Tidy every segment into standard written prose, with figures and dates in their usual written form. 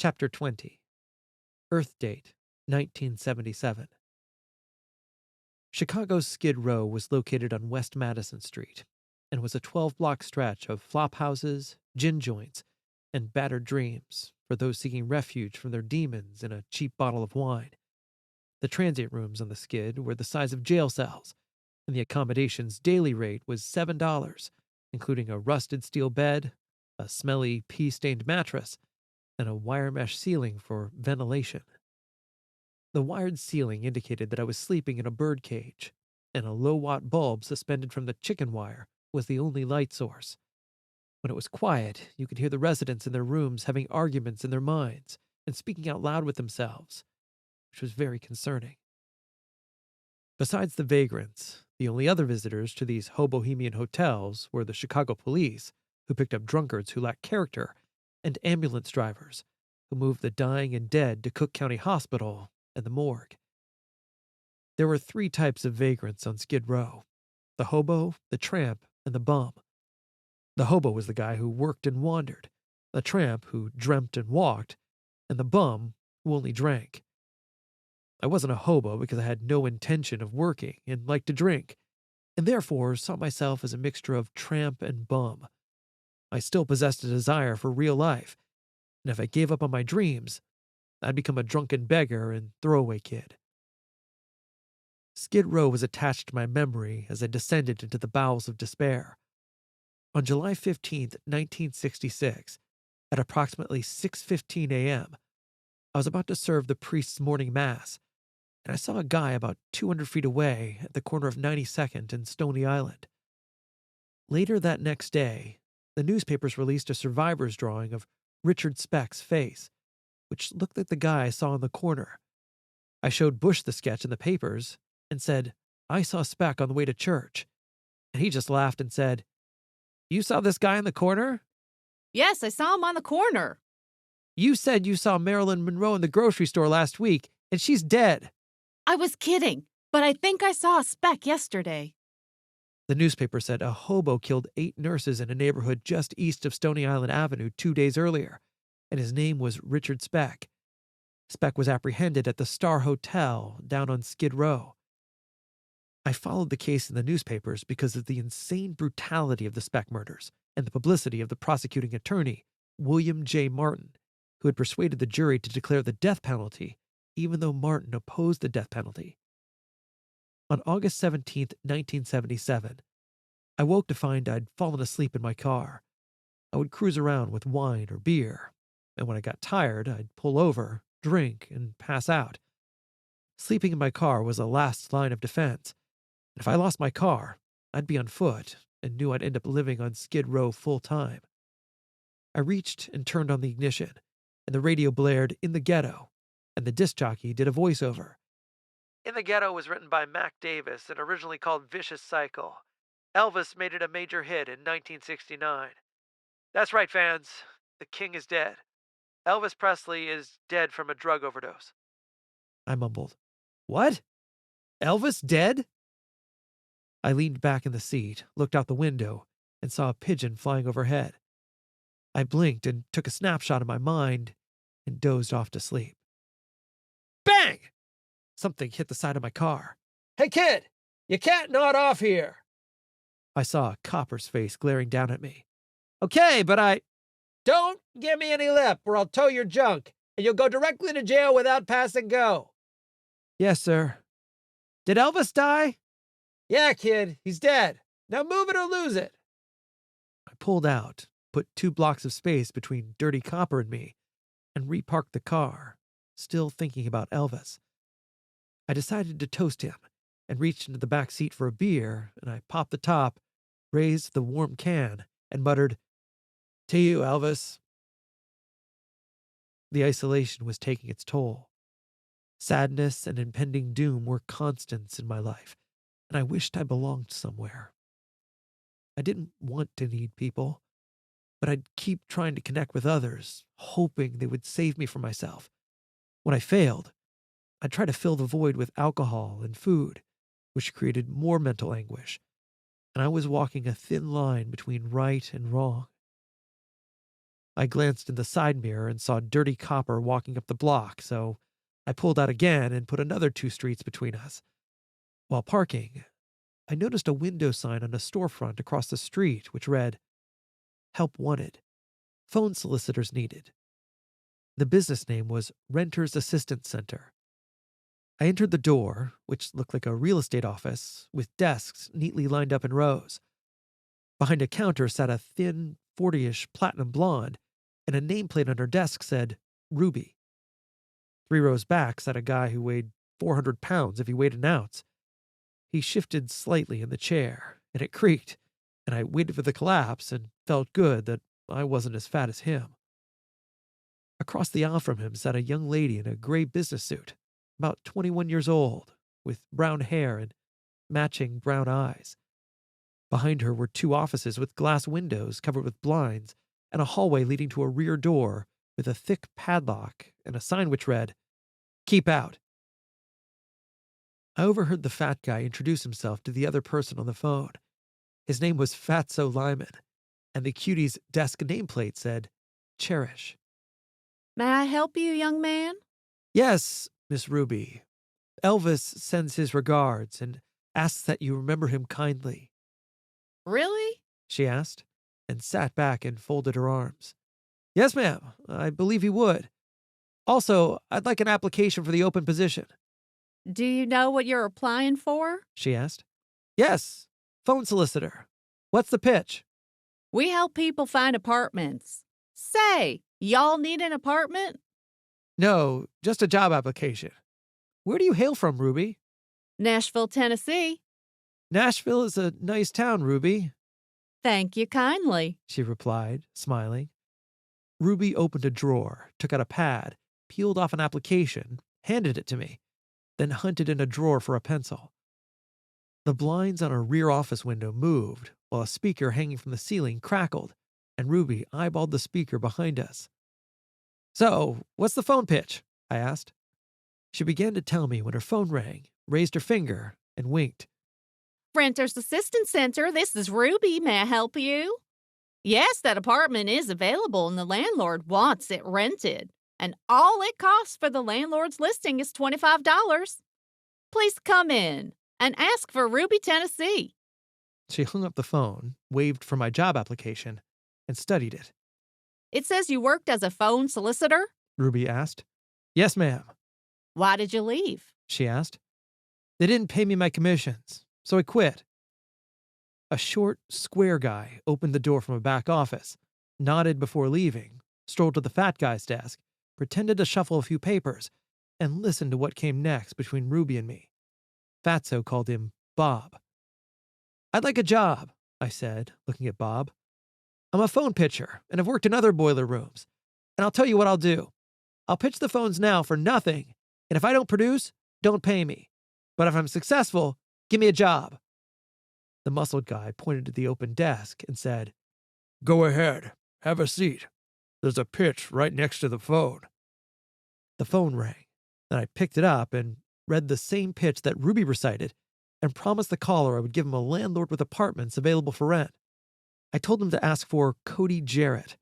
Chapter 20. Earth date 1977. Chicago's Skid Row was located on West Madison Street and was a 12-block stretch of flop houses, gin joints, and battered dreams for those seeking refuge from their demons in a cheap bottle of wine. The transient rooms on the skid were the size of jail cells, and the accommodation's daily rate was $7, including a rusted steel bed, a smelly pea-stained mattress, and a wire mesh ceiling for ventilation. The wired ceiling indicated that I was sleeping in a bird cage, and a low-watt bulb suspended from the chicken wire was the only light source. When it was quiet, you could hear the residents in their rooms having arguments in their minds and speaking out loud with themselves, which was very concerning. Besides the vagrants, the only other visitors to these hobohemian hotels were the Chicago police, who picked up drunkards who lacked character, and ambulance drivers, who moved the dying and dead to Cook County Hospital and the morgue. There were 3 types of vagrants on Skid Row: the hobo, the tramp, and the bum. The hobo was the guy who worked and wandered, the tramp who dreamt and walked, and the bum who only drank. I wasn't a hobo because I had no intention of working and liked to drink, and therefore saw myself as a mixture of tramp and bum. I still possessed a desire for real life, and if I gave up on my dreams, I'd become a drunken beggar and throwaway kid. Skid Row was attached to my memory as I descended into the bowels of despair. On July 15th, 1966, at approximately 6:15 a.m., I was about to serve the priest's morning mass, and I saw a guy about 200 feet away at the corner of 92nd and Stony Island. Later that next day, the newspapers released a survivor's drawing of Richard Speck's face, which looked like the guy I saw in the corner. I showed Bush the sketch in the papers and said, "I saw Speck on the way to church." And he just laughed and said, "You saw this guy in the corner? Yes, I saw him on the corner. You said you saw Marilyn Monroe in the grocery store last week, and she's dead." I was kidding, but I think I saw a speck yesterday. The newspaper said a hobo killed 8 nurses in a neighborhood just east of Stony Island Avenue 2 days earlier, and his name was Richard Speck. Speck was apprehended at the Star Hotel down on Skid Row. I followed the case in the newspapers because of the insane brutality of the Speck murders and the publicity of the prosecuting attorney, William J. Martin, who had persuaded the jury to declare the death penalty, even though Martin opposed the death penalty. On August 17th, 1977, I woke to find I'd fallen asleep in my car. I would cruise around with wine or beer, and when I got tired, I'd pull over, drink, and pass out. Sleeping in my car was a last line of defense. And if I lost my car, I'd be on foot and knew I'd end up living on Skid Row full time. I reached and turned on the ignition, and the radio blared "In the Ghetto," and the disc jockey did a voiceover. "In the Ghetto" was written by Mac Davis and originally called Vicious Cycle. Elvis made it a major hit in 1969. That's right, fans. The king is dead. Elvis Presley is dead from a drug overdose. I mumbled, "What? Elvis dead?" I leaned back in the seat, looked out the window, and saw a pigeon flying overhead. I blinked and took a snapshot of my mind and dozed off to sleep. Bang! Something hit the side of my car. "Hey, kid! You can't nod off here!" I saw a copper's face glaring down at me. "Okay, but Don't give me any lip or I'll tow your junk, and you'll go directly to jail without passing go." "Yes, sir." "Did Elvis die?" "Yeah, kid, he's dead. Now move it or lose it." I pulled out, put 2 blocks of space between Dirty Copper and me, and reparked the car, still thinking about Elvis. I decided to toast him and reached into the back seat for a beer, and I popped the top, raised the warm can, and muttered, "To you, Elvis." The isolation was taking its toll. Sadness and impending doom were constants in my life, and I wished I belonged somewhere. I didn't want to need people, but I'd keep trying to connect with others, hoping they would save me from myself. When I failed, I'd try to fill the void with alcohol and food, which created more mental anguish, and I was walking a thin line between right and wrong. I glanced in the side mirror and saw dirty copper walking up the block, so I pulled out again and put another 2 streets between us. While parking, I noticed a window sign on a storefront across the street which read, "Help wanted. Phone solicitors needed." The business name was Renters Assistance Center. I entered the door, which looked like a real estate office, with desks neatly lined up in rows. Behind a counter sat a thin, 40-ish platinum blonde, and a nameplate on her desk said, Ruby. 3 rows back sat a guy who weighed 400 pounds if he weighed an ounce. He shifted slightly in the chair, and it creaked, and I waited for the collapse and felt good that I wasn't as fat as him. Across the aisle from him sat a young lady in a gray business suit, about 21 years old, with brown hair and matching brown eyes. Behind her were 2 offices with glass windows covered with blinds and a hallway leading to a rear door with a thick padlock and a sign which read, "Keep out." I overheard the fat guy introduce himself to the other person on the phone. His name was Fatso Lyman, and the cutie's desk nameplate said, Cherish. May I help you, young man? Yes, Miss Ruby. Elvis sends his regards and asks that you remember him kindly. Really? She asked, and sat back and folded her arms. Yes, ma'am, I believe he would. Also, I'd like an application for the open position. Do you know what you're applying for? She asked. Yes, phone solicitor. What's the pitch? We help people find apartments. Say, y'all need an apartment? No, just a job application. Where do you hail from, Ruby? Nashville, Tennessee. Nashville is a nice town, Ruby. Thank you kindly, she replied, smiling. Ruby opened a drawer, took out a pad, peeled off an application, handed it to me, then hunted in a drawer for a pencil. The blinds on her rear office window moved, while a speaker hanging from the ceiling crackled, and Ruby eyeballed the speaker behind us. So, what's the phone pitch? I asked. She began to tell me when her phone rang, raised her finger, and winked. Renters Assistance Center, this is Ruby. May I help you? Yes, that apartment is available and the landlord wants it rented. And all it costs for the landlord's listing is $25. Please come in and ask for Ruby, Tennessee. She hung up the phone, waved for my job application, and studied it. It says you worked as a phone solicitor? Ruby asked. Yes, ma'am. Why did you leave? She asked. They didn't pay me my commissions, so I quit. A short, square guy opened the door from a back office, nodded before leaving, strolled to the fat guy's desk, pretended to shuffle a few papers, and listened to what came next between Ruby and me. Fatso called him Bob. I'd like a job, I said, looking at Bob. I'm a phone pitcher, and I've worked in other boiler rooms. And I'll tell you what I'll do. I'll pitch the phones now for nothing, and if I don't produce, don't pay me. But if I'm successful, give me a job. The muscled guy pointed to the open desk and said, Go ahead, have a seat. There's a pitch right next to the phone. The phone rang, and I picked it up and read the same pitch that Ruby recited and promised the caller I would give him a landlord with apartments available for rent. I told him to ask for Cody Jarrett,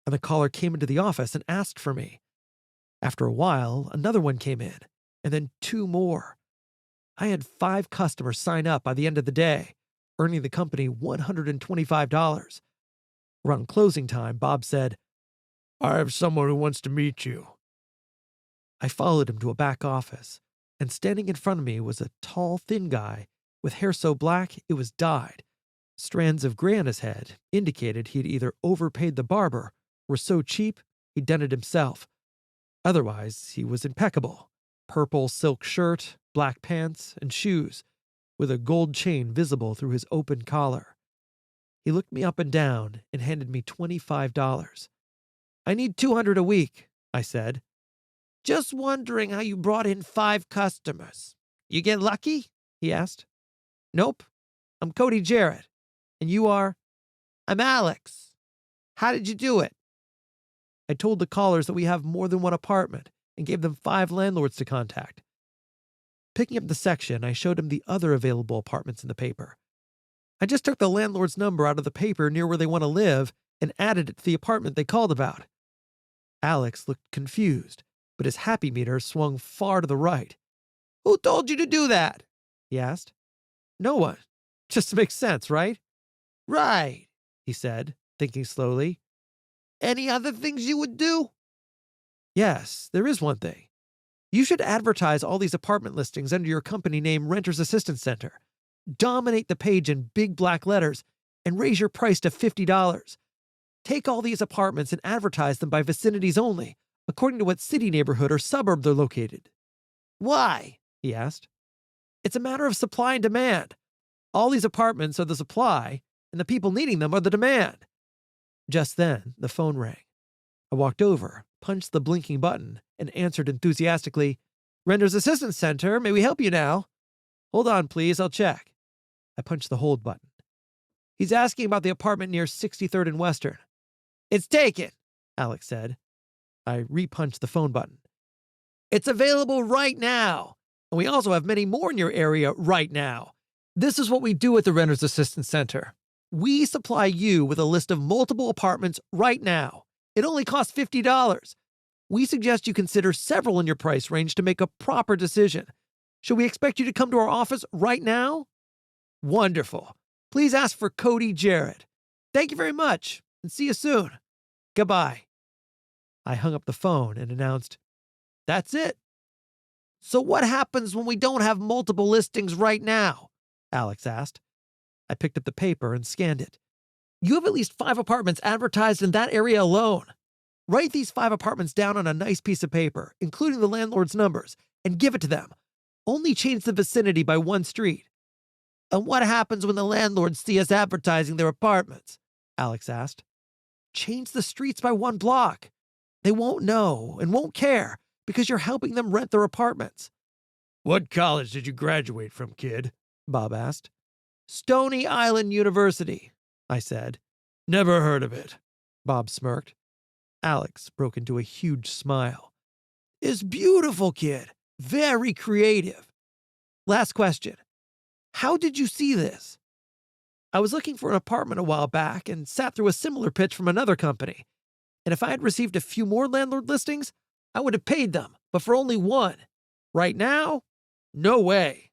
and the caller came into the office and asked for me. After a while, another one came in, and then 2 more. I had 5 customers sign up by the end of the day, earning the company $125. Around closing time, Bob said, I have someone who wants to meet you. I followed him to a back office, and standing in front of me was a tall, thin guy with hair so black it was dyed. Strands of gray on his head indicated he'd either overpaid the barber or so cheap he'd done it himself. Otherwise, he was impeccable. Purple silk shirt, black pants, and shoes, with a gold chain visible through his open collar. He looked me up and down and handed me $25. I need $200 a week, I said. Just wondering how you brought in 5 customers. You get lucky? He asked. Nope. I'm Cody Jarrett. And you are? I'm Alex. How did you do it? I told the callers that we have more than one apartment and gave them 5 landlords to contact. Picking up the section, I showed him the other available apartments in the paper. I just took the landlord's number out of the paper near where they want to live and added it to the apartment they called about. Alex looked confused, but his happy meter swung far to the right. "Who told you to do that?" he asked. "No one. Just makes sense, right?" "Right," he said, thinking slowly. "Any other things you would do?" "Yes, there is one thing. You should advertise all these apartment listings under your company name Renter's Assistance Center. Dominate the page in big black letters and raise your price to $50. Take all these apartments and advertise them by vicinities only, according to what city neighborhood or suburb they're located." "Why?" he asked. "It's a matter of supply and demand. All these apartments are the supply, and the people needing them are the demand." Just then, the phone rang. I walked over, punched the blinking button, and answered enthusiastically, "Renter's Assistance Center, may we help you now?" "Hold on, please, I'll check." I punched the hold button. "He's asking about the apartment near 63rd and Western." "It's taken," Alex said. I re-punched the phone button. "It's available right now, and we also have many more in your area right now. This is what we do at the Renter's Assistance Center. We supply you with a list of multiple apartments right now. It only costs $50. We suggest you consider several in your price range to make a proper decision. Should we expect you to come to our office right now?" "Wonderful. Please ask for Cody Jarrett. Thank you very much, and see you soon. Goodbye." I hung up the phone and announced, "That's it." "So what happens when we don't have multiple listings right now?" Alex asked. I picked up the paper and scanned it. "You have at least 5 apartments advertised in that area alone. Write these 5 apartments down on a nice piece of paper, including the landlord's numbers, and give it to them. Only change the vicinity by 1 street." "And what happens when the landlords see us advertising their apartments?" Alex asked. "Change the streets by 1 block. They won't know and won't care because you're helping them rent their apartments." "What college did you graduate from, kid?" Bob asked. "Stony Island University," I said. "Never heard of it," Bob smirked. Alex broke into a huge smile. "It's beautiful, kid. Very creative. Last question. How did you see this?" "I was looking for an apartment a while back and sat through a similar pitch from another company. And if I had received a few more landlord listings, I would have paid them, but for only 1. Right now, no way."